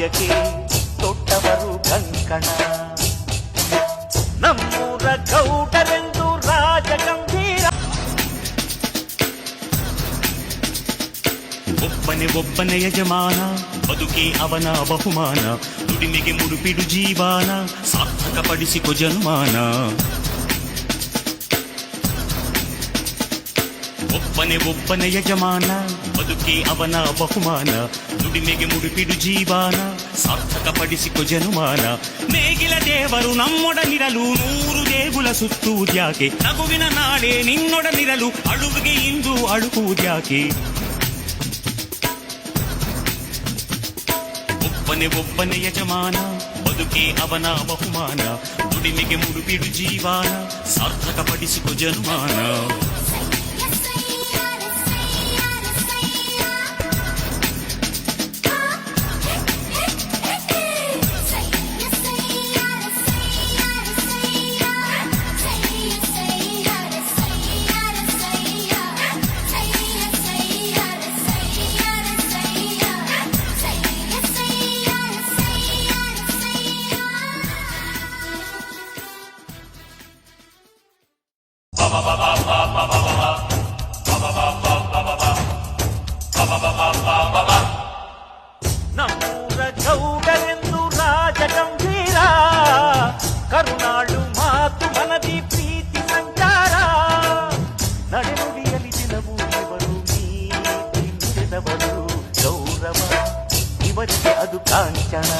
ನಾಯಕಿ ತೊಟ್ಟವರು ಕಂಕಣ. ನಮ್ಮೂರ ಗೌಡರೆಂದು ರಾಜ ಗಂಭೀರ. ಒಬ್ಬನೇ ಯಜಮಾನ, ಬದುಕೇ ಅವನ ಬಹುಮಾನ. ದುಡಿಮೆಗೆ ಮುಡುಪಿಡು ಜೀವನ, ಸಾರ್ಥಕಪಡಿಸಿಕೊ ಜನ್ಮಾನ. ಒಬ್ಬನೇ ಯಜಮಾನ, ಬದುಕೇ ಅವನ ಬಹುಮಾನ. ದುಡಿಮೆಗೆ ಮುಡುಪಿಡು ಜೀವನ, ಸಾರ್ಥಕಪಡಿಸಿಕೊ ಜನುಮಾನ. ನೇಗಿಲ ದೇವರು ನಮ್ಮೊಡನಿರಲು, 100 ದೇಗುಲ ಸುತ್ತುವುದ್ಯಾಕೆ? ನಗುವಿನ ನಾಳೆ ನಿನ್ನೊಡನಿರಲು, ಅಳುವಿಗೆ ಇಂದು ಅಳುವುದ್ಯಾಕೆ? ಒಬ್ಬನೇ ಯಜಮಾನ, ಬದುಕೇ ಅವನ ಬಹುಮಾನ. ದುಡಿಮೆಗೆ ಮುಡುಪಿಡು ಜೀವನ, ಸಾರ್ಥಕಪಡಿಸಿಕೊ ಜನುಮಾನ. ನಮ್ಮೂರ ಗೌಡರೆಂದು ರಾಜ ಗಂಭೀರ, ಕರುನಾಳು ಮಾತು ಮನದಿ ಪ್ರೀತಿ ಸಂಚಾರ. ನಡೆನುಡಿಯಲಿ ದಿನವೂ ಇವರು ನೀತಿ ನುಡಿದವರು, ಗೌರವ ಇವರಿಗೆ ಅದು ಕಾಂಚನ.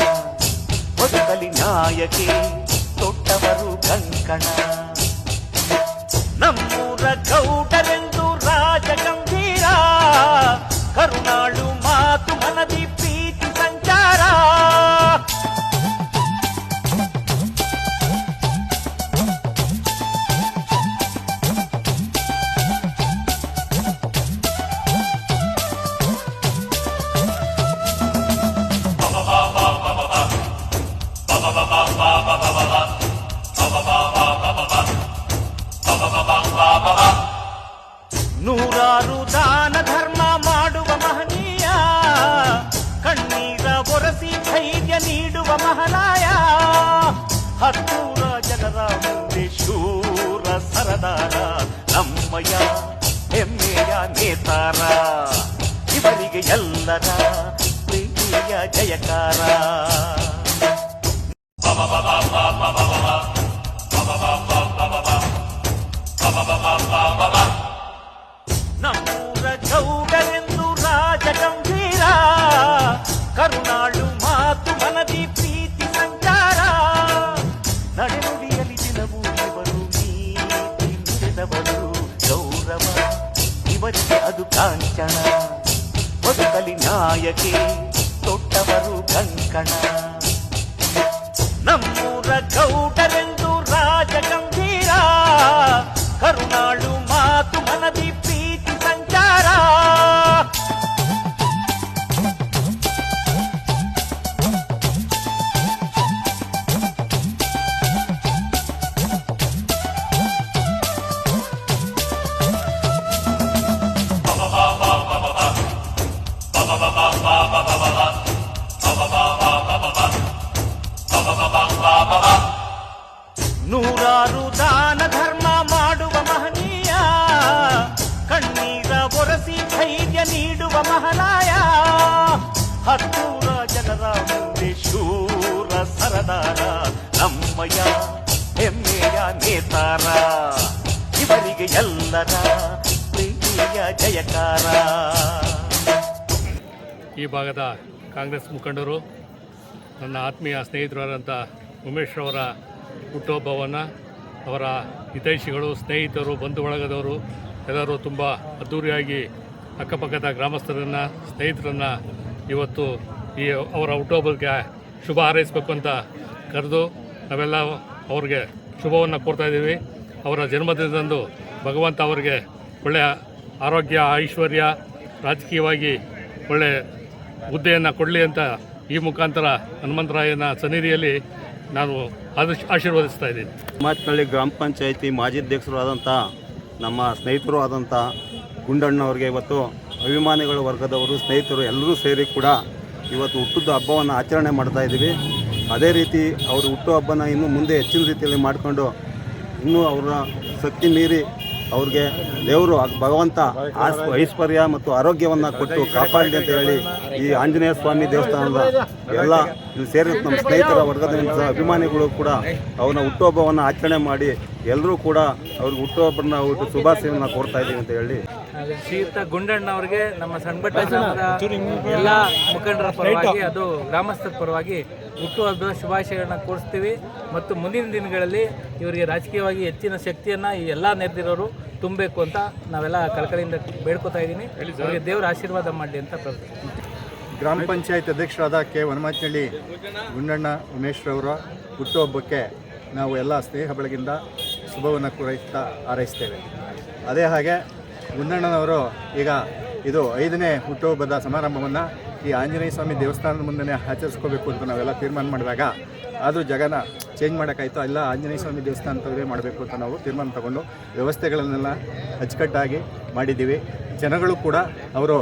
ಬದುಕಲಿ ನಾಯಕಿ ತೊಟ್ಟವರು ಕಂಕಣ. ನಮ್ಮೂರ ಗೌಡರೆಂದು ರಾಜ ಗಂಭೀರ, ಕರುನಾಳು ಮಾತು ಮನದಿ ಪ್ರೀತಿ ಸಂಚಾರ. ನೂರಾರು ದಾನ ಧರ್ಮ ಮಾಡುವ ಮಹನೀಯ, ಕಣ್ಣೀರ ಒರೆಸಿ ಧೈರ್ಯ ನೀಡುವ ಮಹಾರಾಯ. ಹತ್ತೂರ ಜನರ ಮುಂದೆ ಶೂರ ಸರದಾರ, ನಮ್ಮಯ ಹೆಮ್ಮೆಯ ನೇತಾರ. ಇವರಿಗೆ ಎಲ್ಲರ ಪ್ರೀತಿಯ ಜಯಕಾರ. ನಮ್ಮೂರ ಗೌಡರೆಂದು ರಾಜ ಗಂಭೀರ, ಕರುನಾಳು ಮಾತು ಮನದಿ ಪ್ರೀತಿ ಸಂಚಾರ. ನಡೆನುಡಿಯಲಿ ದಿನವೂ ಇವರು ನೀತಿ ನುಡಿದವರು, ಗೌರವ ಇವರಿಗೆ ಅದು ಕಾಂಚನ. ಬದುಕಲಿ ನಾಯಕಿ ತೊಟ್ಟವರು ಕಂಕಣ. ನಮ್ಮೂರ ಗೌಡರೆಂದು ರಾಜ ಗಂಭೀರ, ಕರುನಾಳು ಮಾತು ಮನದಿ ಪ್ರೀತಿ ಸಂಚಾರ. ನೂರಾರು ದಾನ ಧರ್ಮ ಮಾಡುವ ಮಹನೀಯ, ಕಣ್ಣೀರ ಒರೆಸಿ ಧೈರ್ಯ ನೀಡುವ ಮಹಾರಾಯ. ಹತ್ತೂರ ಜನರ ಮುಂದೆ ಶೂರ ಸರದಾರ, ನಮ್ಮಯ ಹೆಮ್ಮೆಯ ನೇತಾರ. ಇವರಿಗೆ ಎಲ್ಲರ ಪ್ರೀತಿಯ ಜಯಕಾರ. ಈ ಭಾಗದ ಕಾಂಗ್ರೆಸ್ ಮುಖಂಡರು, ನನ್ನ ಆತ್ಮೀಯ ಸ್ನೇಹಿತರಾದಂಥ ಉಮೇಶ್ ಅವರ ಹುಟ್ಟುಹಬ್ಬವನ್ನು ಅವರ ಹಿತೈಷಿಗಳು, ಸ್ನೇಹಿತರು, ಬಂಧು ಬಳಗದವರು ಎಲ್ಲರೂ ತುಂಬ ಅದ್ಧೂರಿಯಾಗಿ ಅಕ್ಕಪಕ್ಕದ ಗ್ರಾಮಸ್ಥರನ್ನು, ಸ್ನೇಹಿತರನ್ನು ಇವತ್ತು ಈ ಅವರ ಹುಟ್ಟುಹಬ್ಬಕ್ಕೆ ಶುಭ ಹಾರೈಸಬೇಕು ಅಂತ ಕರೆದು ನಾವೆಲ್ಲ ಅವ್ರಿಗೆ ಶುಭವನ್ನು ಕೋರ್ತಾಯಿದ್ದೀವಿ. ಅವರ ಜನ್ಮದಿನದಂದು ಭಗವಂತ ಅವರಿಗೆ ಒಳ್ಳೆಯ ಆರೋಗ್ಯ, ಐಶ್ವರ್ಯ, ರಾಜಕೀಯವಾಗಿ ಒಳ್ಳೆಯ ಹುದ್ದೆಯನ್ನು ಕೊಡಲಿ ಅಂತ ಈ ಮುಖಾಂತರ ಹನುಮಂತರಾಯನ ಸನ್ನಿಧಿಯಲ್ಲಿ ನಾನು ಆಶೀರ್ವದಿಸ್ತಾ ಇದ್ದೀನಿ. ಮಾತನಹಳ್ಳಿ ಗ್ರಾಮ ಪಂಚಾಯಿತಿ ಮಾಜಿ ಅಧ್ಯಕ್ಷರು ಆದಂಥ ನಮ್ಮ ಸ್ನೇಹಿತರು ಆದಂಥ ಗುಂಡಣ್ಣವ್ರಿಗೆ ಇವತ್ತು ಅಭಿಮಾನಿಗಳ ವರ್ಗದವರು, ಸ್ನೇಹಿತರು ಎಲ್ಲರೂ ಸೇರಿ ಕೂಡ ಇವತ್ತು ಹುಟ್ಟುದ ಹಬ್ಬವನ್ನು ಆಚರಣೆ ಮಾಡ್ತಾ ಇದ್ದೀವಿ. ಅದೇ ರೀತಿ ಅವರು ಹುಟ್ಟುಹಬ್ಬನ ಇನ್ನು ಮುಂದೆ ಹೆಚ್ಚಿನ ರೀತಿಯಲ್ಲಿ ಮಾಡಿಕೊಂಡು ಇನ್ನೂ ಅವರ ಶಕ್ತಿ ಮೀರಿ ಅವ್ರಿಗೆ ದೇವರು ಭಗವಂತ ಐಶ್ವರ್ಯ ಮತ್ತು ಆರೋಗ್ಯವನ್ನು ಕೊಟ್ಟು ಕಾಪಾಡಲಿ ಅಂತ ಹೇಳಿ ಈ ಆಂಜನೇಯ ಸ್ವಾಮಿ ದೇವಸ್ಥಾನದ ಎಲ್ಲ ಇಲ್ಲಿ ಸೇರಿ ನಮ್ಮ ಸ್ನೇಹಿತರ ವರ್ಗದ ಅಭಿಮಾನಿಗಳು ಕೂಡ ಅವನ ಹುಟ್ಟುಹಬ್ಬವನ್ನು ಆಚರಣೆ ಮಾಡಿ ಎಲ್ಲರೂ ಕೂಡ ಅವ್ರಿಗೆ ಹುಟ್ಟುಹಬ್ಬನ ಶುಭಾಶಯವನ್ನು ಕೋರ್ತಾ ಇದ್ದೀವಿ ಅಂತ ಹೇಳಿ ಶ್ರೀಯುತ ಗುಂಡಣ್ಣವ್ರಿಗೆ ನಮ್ಮ ಸಣ್ಣಬೆಟ್ಟ ಗ್ರಾಮದ ಎಲ್ಲ ಮುಖಂಡರ ಪರವಾಗಿ ಅದು ಗ್ರಾಮಸ್ಥರ ಪರವಾಗಿ ಹುಟ್ಟುಹಬ್ಬದ ಶುಭಾಶಯಗಳನ್ನ ಕೋರಿಸ್ತೀವಿ. ಮತ್ತು ಮುಂದಿನ ದಿನಗಳಲ್ಲಿ ಇವರಿಗೆ ರಾಜಕೀಯವಾಗಿ ಹೆಚ್ಚಿನ ಶಕ್ತಿಯನ್ನು ಈ ಎಲ್ಲ ನೆರೆದಿರೋರು ತುಂಬಬೇಕು ಅಂತ ನಾವೆಲ್ಲ ಕಳಕಳಿಯಿಂದ ಬೇಡ್ಕೊತಾ ಇದ್ದೀನಿ. ಅವರಿಗೆ ದೇವರ ಆಶೀರ್ವಾದ ಮಾಡಲಿ ಅಂತ ಪ್ರಾರ್ಥನೆ. ಗ್ರಾಮ ಪಂಚಾಯತ್ ಅಧ್ಯಕ್ಷರಾದ ಕೆ ವನಮಾಚನಹಳ್ಳಿ ಗುಂಡಣ್ಣ ಉಮೇಶ್ರವರ ಹುಟ್ಟುಹಬ್ಬಕ್ಕೆ ನಾವು ಎಲ್ಲ ಸ್ನೇಹ ಬೆಳಗಿಂದ ಶುಭವನ್ನು ಕೋರೈಸ್ತಾ ಹಾರೈಸ್ತೇವೆ. ಅದೇ ಹಾಗೆ ಗುಂಡಣ್ಣನವರು ಈಗ ಇದು 5ನೇ ಹುಟ್ಟುಹಬ್ಬದ ಸಮಾರಂಭವನ್ನು ಈ ಆಂಜನೇಯ ಸ್ವಾಮಿ ದೇವಸ್ಥಾನದ ಮುಂದೆ ಆಚರಿಸ್ಕೋಬೇಕು ಅಂತ ನಾವೆಲ್ಲ ತೀರ್ಮಾನ ಮಾಡಿದಾಗ ಅದು ಜಗನ ಚೇಂಜ್ ಮಾಡೋಕ್ಕಾಯಿತು. ಇಲ್ಲ ಆಂಜನೇಯ ಸ್ವಾಮಿ ದೇವಸ್ಥಾನದವರೇ ಮಾಡಬೇಕು ಅಂತ ನಾವು ತೀರ್ಮಾನ ತಗೊಂಡು ವ್ಯವಸ್ಥೆಗಳನ್ನೆಲ್ಲ ಅಚ್ಚುಕಟ್ಟಾಗಿ ಮಾಡಿದ್ದೀವಿ. ಜನಗಳು ಕೂಡ ಅವರು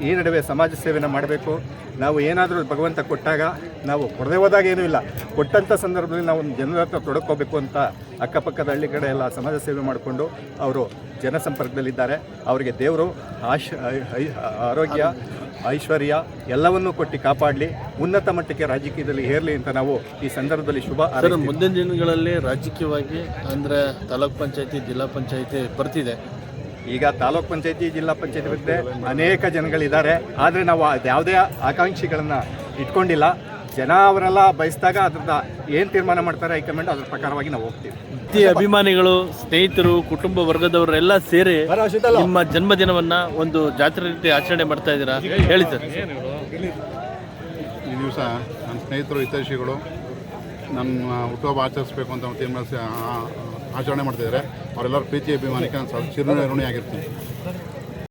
ಈ ನಡುವೆ ಸಮಾಜ ಸೇವೆನ ಮಾಡಬೇಕು. ನಾವು ಏನಾದರೂ ಭಗವಂತ ಕೊಟ್ಟಾಗ ನಾವು ಕೊಡದೆ ಹೋದಾಗ ಏನೂ ಇಲ್ಲ, ಕೊಟ್ಟಂಥ ಸಂದರ್ಭದಲ್ಲಿ ನಾವು ಜನರ ಹತ್ರ ತೊಡಕೋಬೇಕು ಅಂತ ಅಕ್ಕಪಕ್ಕದ ಹಳ್ಳಿ ಕಡೆ ಎಲ್ಲ ಸಮಾಜ ಸೇವೆ ಮಾಡಿಕೊಂಡು ಅವರು ಜನಸಂಪರ್ಕದಲ್ಲಿದ್ದಾರೆ. ಅವರಿಗೆ ದೇವರು ಆರೋಗ್ಯ ಐಶ್ವರ್ಯ ಎಲ್ಲವನ್ನೂ ಕೊಟ್ಟು ಕಾಪಾಡಲಿ, ಉನ್ನತ ಮಟ್ಟಕ್ಕೆ ರಾಜಕೀಯದಲ್ಲಿ ಏರಲಿ ಅಂತ ನಾವು ಈ ಸಂದರ್ಭದಲ್ಲಿ ಶುಭ ಹಾರೈಸ್ತೀವಿ. ಮುಂದಿನ ದಿನಗಳಲ್ಲಿ ರಾಜಕೀಯವಾಗಿ ಅಂದರೆ ತಾಲೂಕ್ ಪಂಚಾಯತಿ ಜಿಲ್ಲಾ ಪಂಚಾಯತಿ ಬರ್ತಿದೆ. ಈಗ ತಾಲೂಕ್ ಪಂಚಾಯತಿ ಜಿಲ್ಲಾ ಪಂಚಾಯತಿ ಬಗ್ಗೆ ಅನೇಕ ಜನಗಳಿದ್ದಾರೆ. ಆದರೆ ನಾವು ಯಾವುದೇ ಆಕಾಂಕ್ಷಿಗಳನ್ನು ಇಟ್ಕೊಂಡಿಲ್ಲ. ಜನ ಅವರೆಲ್ಲ ಬಯಸಿದಾಗ ಅದ್ರದ್ದು ಏನು ತೀರ್ಮಾನ ಮಾಡ್ತಾರೆ ಹೈಕಮಾಂಡ್ ಅದ್ರ ಪ್ರಕಾರವಾಗಿ ನಾವು ಹೋಗ್ತೀವಿ. ಅಭಿಮಾನಿಗಳು, ಸ್ನೇಹಿತರು, ಕುಟುಂಬ ವರ್ಗದವರೆಲ್ಲ ಸೇರಿ ನಿಮ್ಮ ಜನ್ಮದಿನವನ್ನು ಒಂದು ಜಾತ್ರೆ ರೀತಿ ಆಚರಣೆ ಮಾಡ್ತಾ ಇದ್ದೀರಾ, ಹೇಳಿ ಸರ್. ಈ ದಿವಸ ನನ್ನ ಸ್ನೇಹಿತರು ಹಿತೈಷಿಗಳು ನನ್ನ ಹುಟ್ಟುಹಬ್ಬ ಆಚರಿಸಬೇಕು ಅಂತ ತೀರ್ಮಾನಿಸಿ ಆಚರಣೆ ಮಾಡ್ತಿದ್ದಾರೆ. ಅವರೆಲ್ಲರ ಪ್ರೀತಿ ಅಭಿಮಾನಕ್ಕೆ ನಾನು ಚಿರಋಣಿಯಾಗಿರ್ತೀನಿ.